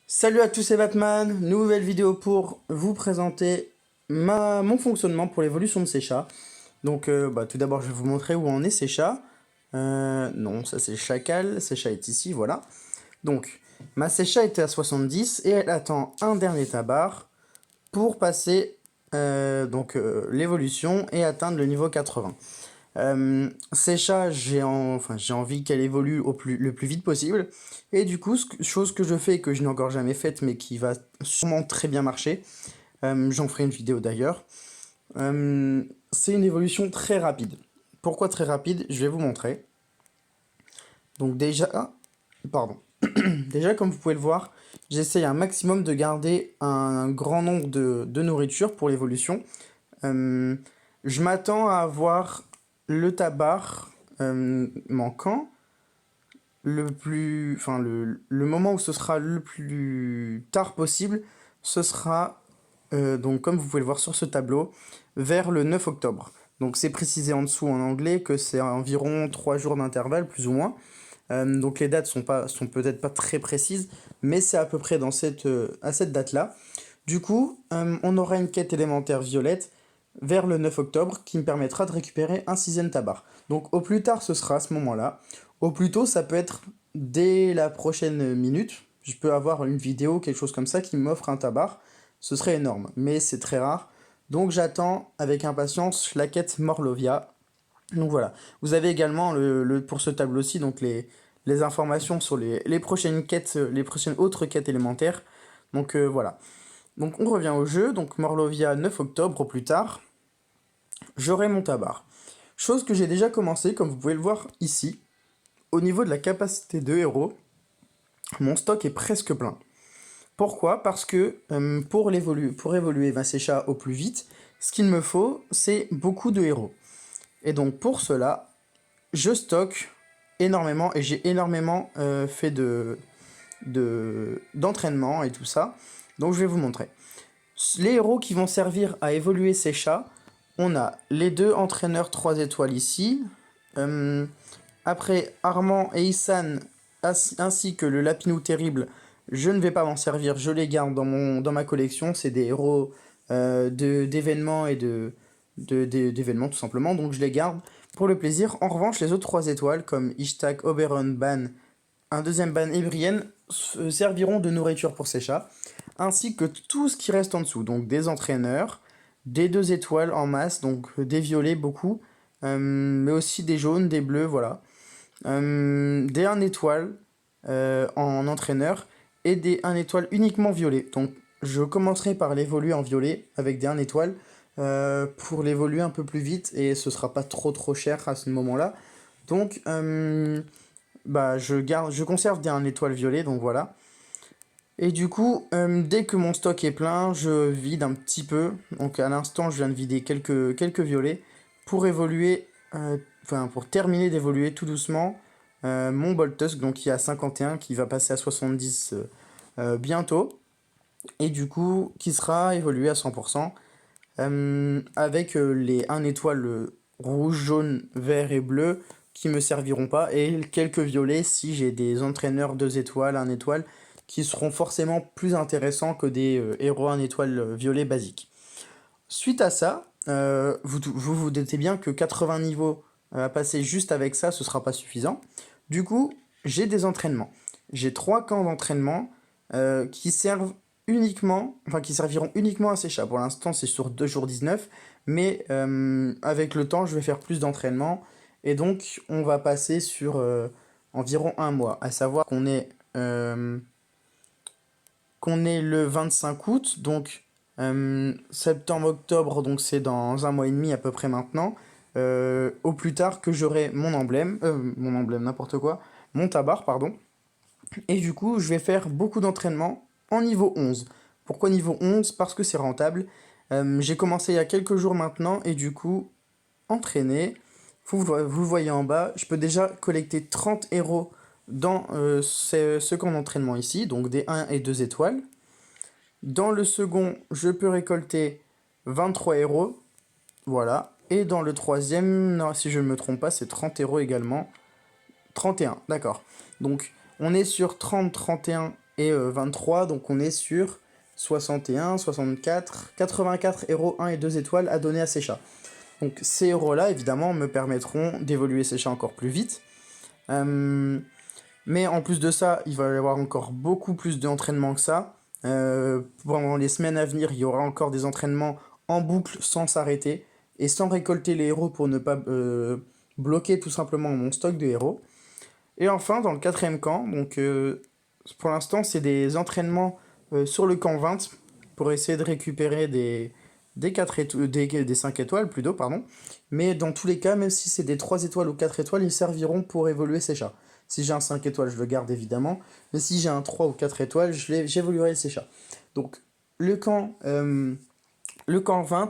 Salut à tous, c'est Batman, nouvelle vidéo pour vous présenter mon fonctionnement pour l'évolution de Secha. Donc tout d'abord je vais vous montrer où en est Secha. Non, ça c'est Chacal, Secha est ici, voilà. Donc ma Secha était à 70 et elle attend un dernier tabar pour passer l'évolution et atteindre le niveau 80. Secha, j'ai envie qu'elle évolue le plus vite possible. Et du coup, chose que je fais et que je n'ai encore jamais faite, mais qui va sûrement très bien marcher, j'en ferai une vidéo d'ailleurs, c'est une évolution très rapide. Pourquoi très rapide? Je vais vous montrer. Donc pardon. Déjà, comme vous pouvez le voir, j'essaye un maximum de garder un grand nombre de nourriture pour l'évolution. Euh, je m'attends à avoir le tabac manquant le moment où ce sera le plus tard possible, ce sera, donc comme vous pouvez le voir sur ce tableau, vers le 9 octobre. Donc c'est précisé en dessous en anglais que c'est environ 3 jours d'intervalle, plus ou moins. Donc les dates sont peut-être pas très précises, mais c'est à peu près à cette date-là. Du coup, on aura une quête élémentaire violette vers le 9 octobre qui me permettra de récupérer un sixième tabac. Donc au plus tard, ce sera à ce moment-là. Au plus tôt, ça peut être dès la prochaine minute. Je peux avoir une vidéo, quelque chose comme ça, qui m'offre un tabac. Ce serait énorme, mais c'est très rare. Donc j'attends avec impatience la quête Morlovia. Donc voilà. Vous avez également pour ce tableau-ci donc les informations sur les prochaines quêtes, les prochaines autres quêtes élémentaires. Donc voilà. Donc on revient au jeu. Donc Morlovia 9 octobre au plus tard. J'aurai mon tabac. Chose que j'ai déjà commencé, comme vous pouvez le voir ici. Au niveau de la capacité de héros, mon stock est presque plein. Pourquoi? Parce que pour évoluer Vasecha au plus vite, ce qu'il me faut, c'est beaucoup de héros. Et donc pour cela, je stocke énormément et j'ai énormément fait d'entraînement et tout ça. Donc je vais vous montrer. Les héros qui vont servir à évoluer Secha, on a les deux entraîneurs 3 étoiles ici. Après Armand et Issan ainsi que le Lapinou Terrible, je ne vais pas m'en servir, je les garde dans ma collection. C'est des héros d'événements et d'événements tout simplement, donc je les garde pour le plaisir. En revanche, les autres 3 étoiles comme Ishtak, Oberon, Ban, un deuxième Ban et Brienne serviront de nourriture pour ces chats, ainsi que tout ce qui reste en dessous, donc des entraîneurs, des 2 étoiles en masse, donc des violets beaucoup, mais aussi des jaunes, des bleus, voilà. Des 1 étoile en entraîneur et des 1 étoile uniquement violet. Donc je commencerai par l'évoluer en violet avec des 1 étoile pour l'évoluer un peu plus vite et ce sera pas trop cher à ce moment-là. Donc je conserve des 1 étoile violet, donc voilà. Et du coup, dès que mon stock est plein, je vide un petit peu. Donc à l'instant, je viens de vider quelques violets pour évoluer, pour terminer d'évoluer tout doucement mon Boltusk, donc qui est à 51, qui va passer à 70 bientôt. Et du coup, qui sera évolué à 100%, avec les 1 étoile rouge, jaune, vert et bleu qui me serviront pas, et quelques violets si j'ai des entraîneurs 2 étoiles, 1 étoile, qui seront forcément plus intéressants que des héros 1 étoile violet basiques. Suite à ça, vous doutez bien que 80 niveaux à passer juste avec ça, ce sera pas suffisant. Du coup, j'ai des entraînements. J'ai 3 camps d'entraînement qui servent qui serviront uniquement à ces chats. Pour l'instant, c'est sur 2 jours 19, mais avec le temps, je vais faire plus d'entraînement. Et donc, on va passer sur environ 1 mois. À savoir qu'on est le 25 août, donc septembre-octobre, donc c'est dans 1 mois et demi à peu près maintenant. Au plus tard que j'aurai mon emblème, n'importe quoi, mon tabar, pardon. Et du coup, je vais faire beaucoup d'entraînement en niveau 11. Pourquoi niveau 11? Parce que c'est rentable. J'ai commencé il y a quelques jours maintenant et du coup, entraîner, vous le voyez en bas, je peux déjà collecter 30 héros dans ce camp d'entraînement ici, donc des 1 et 2 étoiles. Dans le second, je peux récolter 23 héros, voilà. Et dans le troisième, non, si je ne me trompe pas, c'est 30 héros également. 31, d'accord. Donc, on est sur 30, 31 et 23, donc on est sur 61, 64, 84 héros 1 et 2 étoiles à donner à ces chats. Donc ces héros-là, évidemment, me permettront d'évoluer ces chats encore plus vite. Mais en plus de ça, il va y avoir encore beaucoup plus d'entraînement que ça. Pendant les semaines à venir, il y aura encore des entraînements en boucle sans s'arrêter et sans récolter les héros pour ne pas bloquer tout simplement mon stock de héros. Et enfin, dans le quatrième camp, donc pour l'instant, c'est des entraînements sur le camp 20 pour essayer de récupérer des 5 étoiles plutôt, pardon. Mais dans tous les cas, même si c'est des 3 étoiles ou 4 étoiles, ils serviront pour évoluer ces chats. Si j'ai un 5 étoiles, je le garde évidemment. Mais si j'ai un 3 ou 4 étoiles, j'évoluerai ces chats. Donc le camp 20,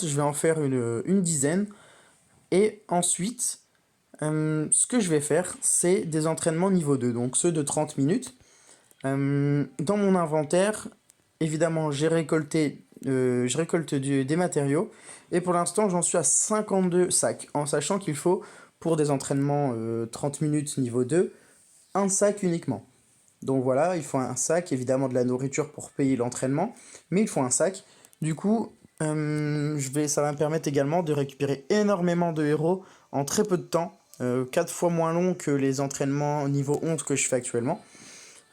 je vais en faire une dizaine. Et ensuite, ce que je vais faire, c'est des entraînements niveau 2, donc ceux de 30 minutes. Dans mon inventaire, évidemment, je récolte des matériaux. Et pour l'instant, j'en suis à 52 sacs, en sachant qu'il faut, pour des entraînements 30 minutes niveau 2, un sac uniquement. Donc voilà, il faut un sac, évidemment de la nourriture pour payer l'entraînement, mais il faut un sac. Du coup, ça va me permettre également de récupérer énormément de héros en très peu de temps, 4 fois moins long que les entraînements niveau 11 que je fais actuellement.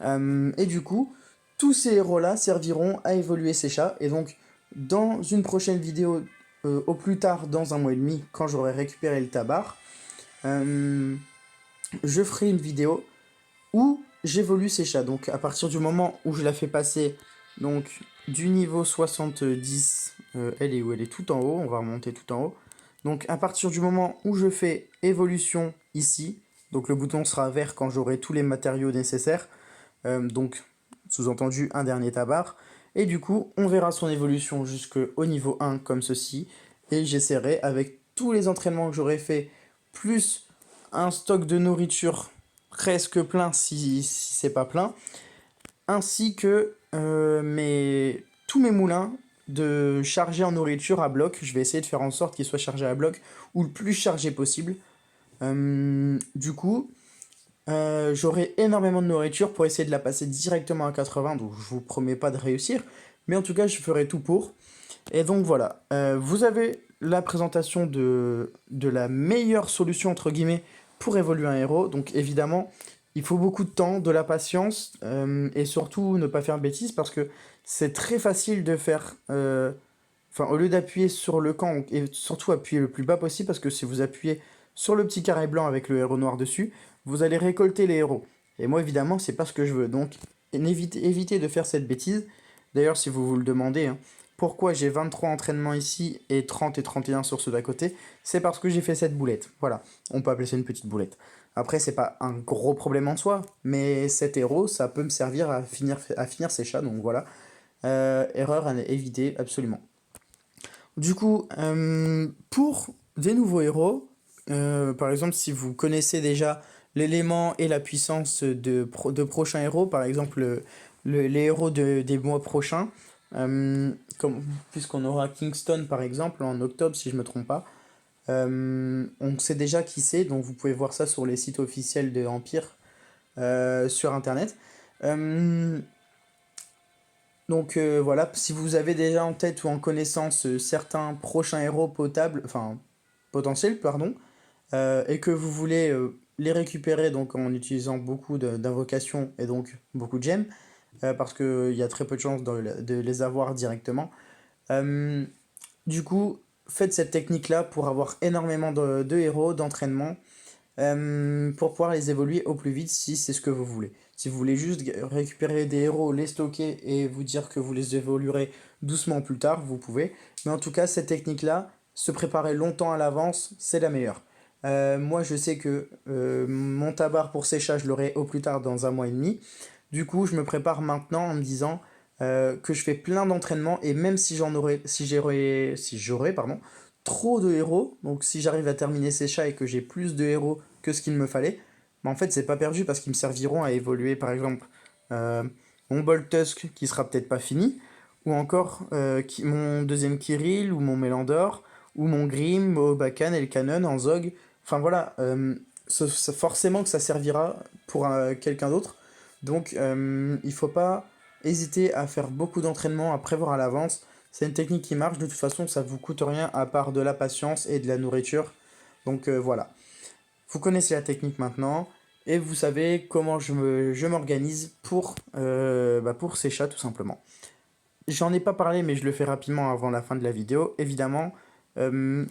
Et du coup, tous ces héros-là serviront à évoluer ces chats. Et donc, dans une prochaine vidéo, au plus tard dans un mois et demi, quand j'aurai récupéré le tabar, je ferai une vidéo où j'évolue ces chats. Donc à partir du moment où je la fais passer donc du niveau 70, elle est où? Elle est tout en haut, on va remonter tout en haut. Donc à partir du moment où je fais évolution ici, donc le bouton sera vert quand j'aurai tous les matériaux nécessaires, donc sous-entendu un dernier tabar, et du coup on verra son évolution jusqu'au niveau 1 comme ceci, et j'essaierai avec tous les entraînements que j'aurai fait, plus un stock de nourriture presque plein si c'est pas plein, ainsi que tous mes moulins de charger en nourriture à bloc. Je vais essayer de faire en sorte qu'ils soient chargés à bloc ou le plus chargé possible. Du coup, j'aurai énormément de nourriture pour essayer de la passer directement à 80, donc je vous promets pas de réussir, mais en tout cas je ferai tout pour. Et donc voilà, vous avez la présentation de la meilleure solution entre guillemets pour évoluer un héros. Donc évidemment, il faut beaucoup de temps, de la patience, et surtout ne pas faire de bêtises parce que c'est très facile de faire... Enfin, au lieu d'appuyer sur le camp, et surtout appuyer le plus bas possible, parce que si vous appuyez sur le petit carré blanc avec le héros noir dessus, vous allez récolter les héros. Et moi, évidemment, c'est pas ce que je veux. Donc, évitez de faire cette bêtise. D'ailleurs, si vous vous le demandez, hein, pourquoi j'ai 23 entraînements ici et 30 et 31 sur ceux d'à côté, c'est parce que j'ai fait cette boulette. Voilà, on peut appeler ça une petite boulette. Après, c'est pas un gros problème en soi, mais cet héros, ça peut me servir à finir ces chats, donc voilà. Erreur à éviter, absolument. Du coup, pour des nouveaux héros, par exemple, si vous connaissez déjà l'élément et la puissance de prochains héros, par exemple les héros des mois prochains, puisqu'on aura Kingston par exemple en octobre si je me trompe pas, on sait déjà qui c'est, donc vous pouvez voir ça sur les sites officiels de Empire sur internet. Donc voilà, si vous avez déjà en tête ou en connaissance certains prochains héros potentiels, pardon, et que vous voulez les récupérer donc en utilisant beaucoup d'invocations et donc beaucoup de gemmes, parce qu'il y a très peu de chances de les avoir directement. Du coup, faites cette technique-là pour avoir énormément de héros, d'entraînement, pour pouvoir les évoluer au plus vite si c'est ce que vous voulez. Si vous voulez juste récupérer des héros, les stocker et vous dire que vous les évoluerez doucement plus tard, vous pouvez. Mais en tout cas, cette technique-là, se préparer longtemps à l'avance, c'est la meilleure. Moi, je sais que mon tabar pour séchage, je l'aurai au plus tard dans un mois et demi. Du coup, je me prépare maintenant en me disant que je fais plein d'entraînements et même si j'aurais, pardon, trop de héros, donc si j'arrive à terminer ces chats et que j'ai plus de héros que ce qu'il me fallait, mais en fait c'est pas perdu parce qu'ils me serviront à évoluer par exemple mon Boltusk qui sera peut-être pas fini, ou encore mon deuxième Kirill ou mon Mélandor, ou mon Grim, mon Bakan et le Canon en Zog. Enfin voilà, forcément que ça servira pour quelqu'un d'autre. Donc il faut pas hésitez à faire beaucoup d'entraînement, à prévoir à l'avance. C'est une technique qui marche, de toute façon ça ne vous coûte rien à part de la patience et de la nourriture. Donc voilà, vous connaissez la technique maintenant et vous savez comment je m'organise pour ces chats tout simplement. J'en ai pas parlé mais je le fais rapidement avant la fin de la vidéo. Évidemment, euh,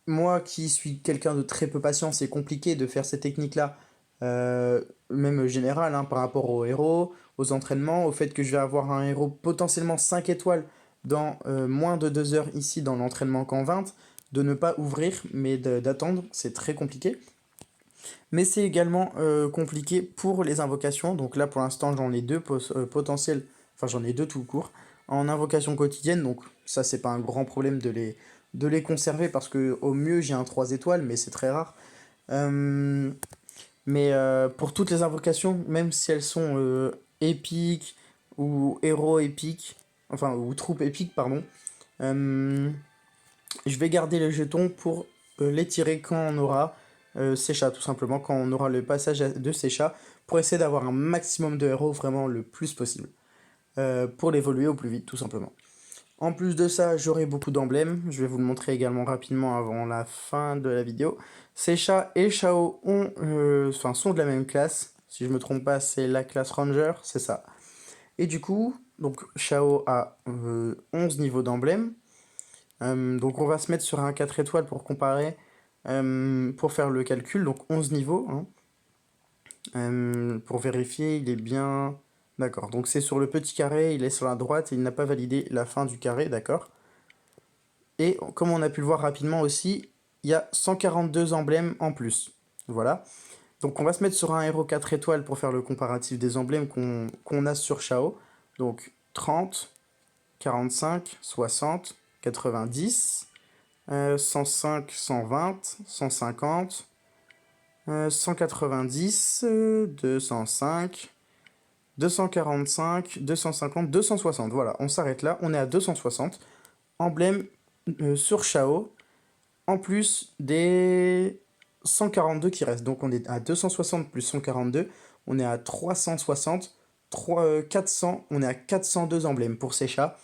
moi qui suis quelqu'un de très peu patient, c'est compliqué de faire ces techniques-là, même général, hein, par rapport aux héros, aux entraînements, au fait que je vais avoir un héros potentiellement 5 étoiles dans moins de 2 heures ici dans l'entraînement qu'en 20, de ne pas ouvrir, mais d'attendre, c'est très compliqué. Mais c'est également compliqué pour les invocations, donc là pour l'instant j'en ai deux potentiels, enfin j'en ai deux tout court, en invocation quotidienne, donc ça c'est pas un grand problème de les conserver parce que au mieux j'ai un 3 étoiles, mais c'est très rare. Euh, mais pour toutes les invocations, même si elles sont épiques ou héros épiques, enfin ou troupes épiques, pardon, euh, je vais garder les jetons pour les tirer quand on aura Sécha, tout simplement, quand on aura le passage de Sécha, pour essayer d'avoir un maximum de héros vraiment le plus possible, pour l'évoluer au plus vite, tout simplement. En plus de ça, j'aurai beaucoup d'emblèmes. Je vais vous le montrer également rapidement avant la fin de la vidéo. Seisha et Shao sont de la même classe. Si je me trompe pas, c'est la classe Ranger, c'est ça. Et du coup, donc Shao a 11 niveaux d'emblèmes. Donc on va se mettre sur un 4 étoiles pour comparer, pour faire le calcul. Donc 11 niveaux, hein. Pour vérifier, il est bien... D'accord, donc c'est sur le petit carré, il est sur la droite et il n'a pas validé la fin du carré, d'accord. Et comme on a pu le voir rapidement aussi, il y a 142 emblèmes en plus. Voilà. Donc on va se mettre sur un héros 4 étoiles pour faire le comparatif des emblèmes qu'on a sur Shao. Donc 30, 45, 60, 90, 105, 120, 150, 190, 205, 245, 250, 260. Voilà, on s'arrête là, on est à 260 emblèmes sur Shao, en plus des 142 qui restent. Donc on est à 260 plus 142, on est à 360, 400, on est à 402 emblèmes pour ces chats.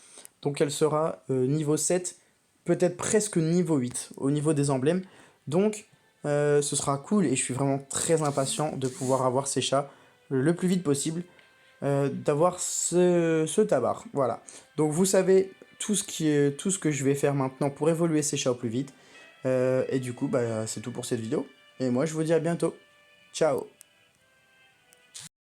Donc elle sera niveau 7, peut-être presque niveau 8 au niveau des emblèmes. Donc ce sera cool et je suis vraiment très impatient de pouvoir avoir ces chats le plus vite possible, d'avoir ce tabar. Voilà. Donc vous savez tout ce que je vais faire maintenant pour évoluer ces chats au plus vite. Et du coup, bah, c'est tout pour cette vidéo. Et moi, je vous dis à bientôt. Ciao!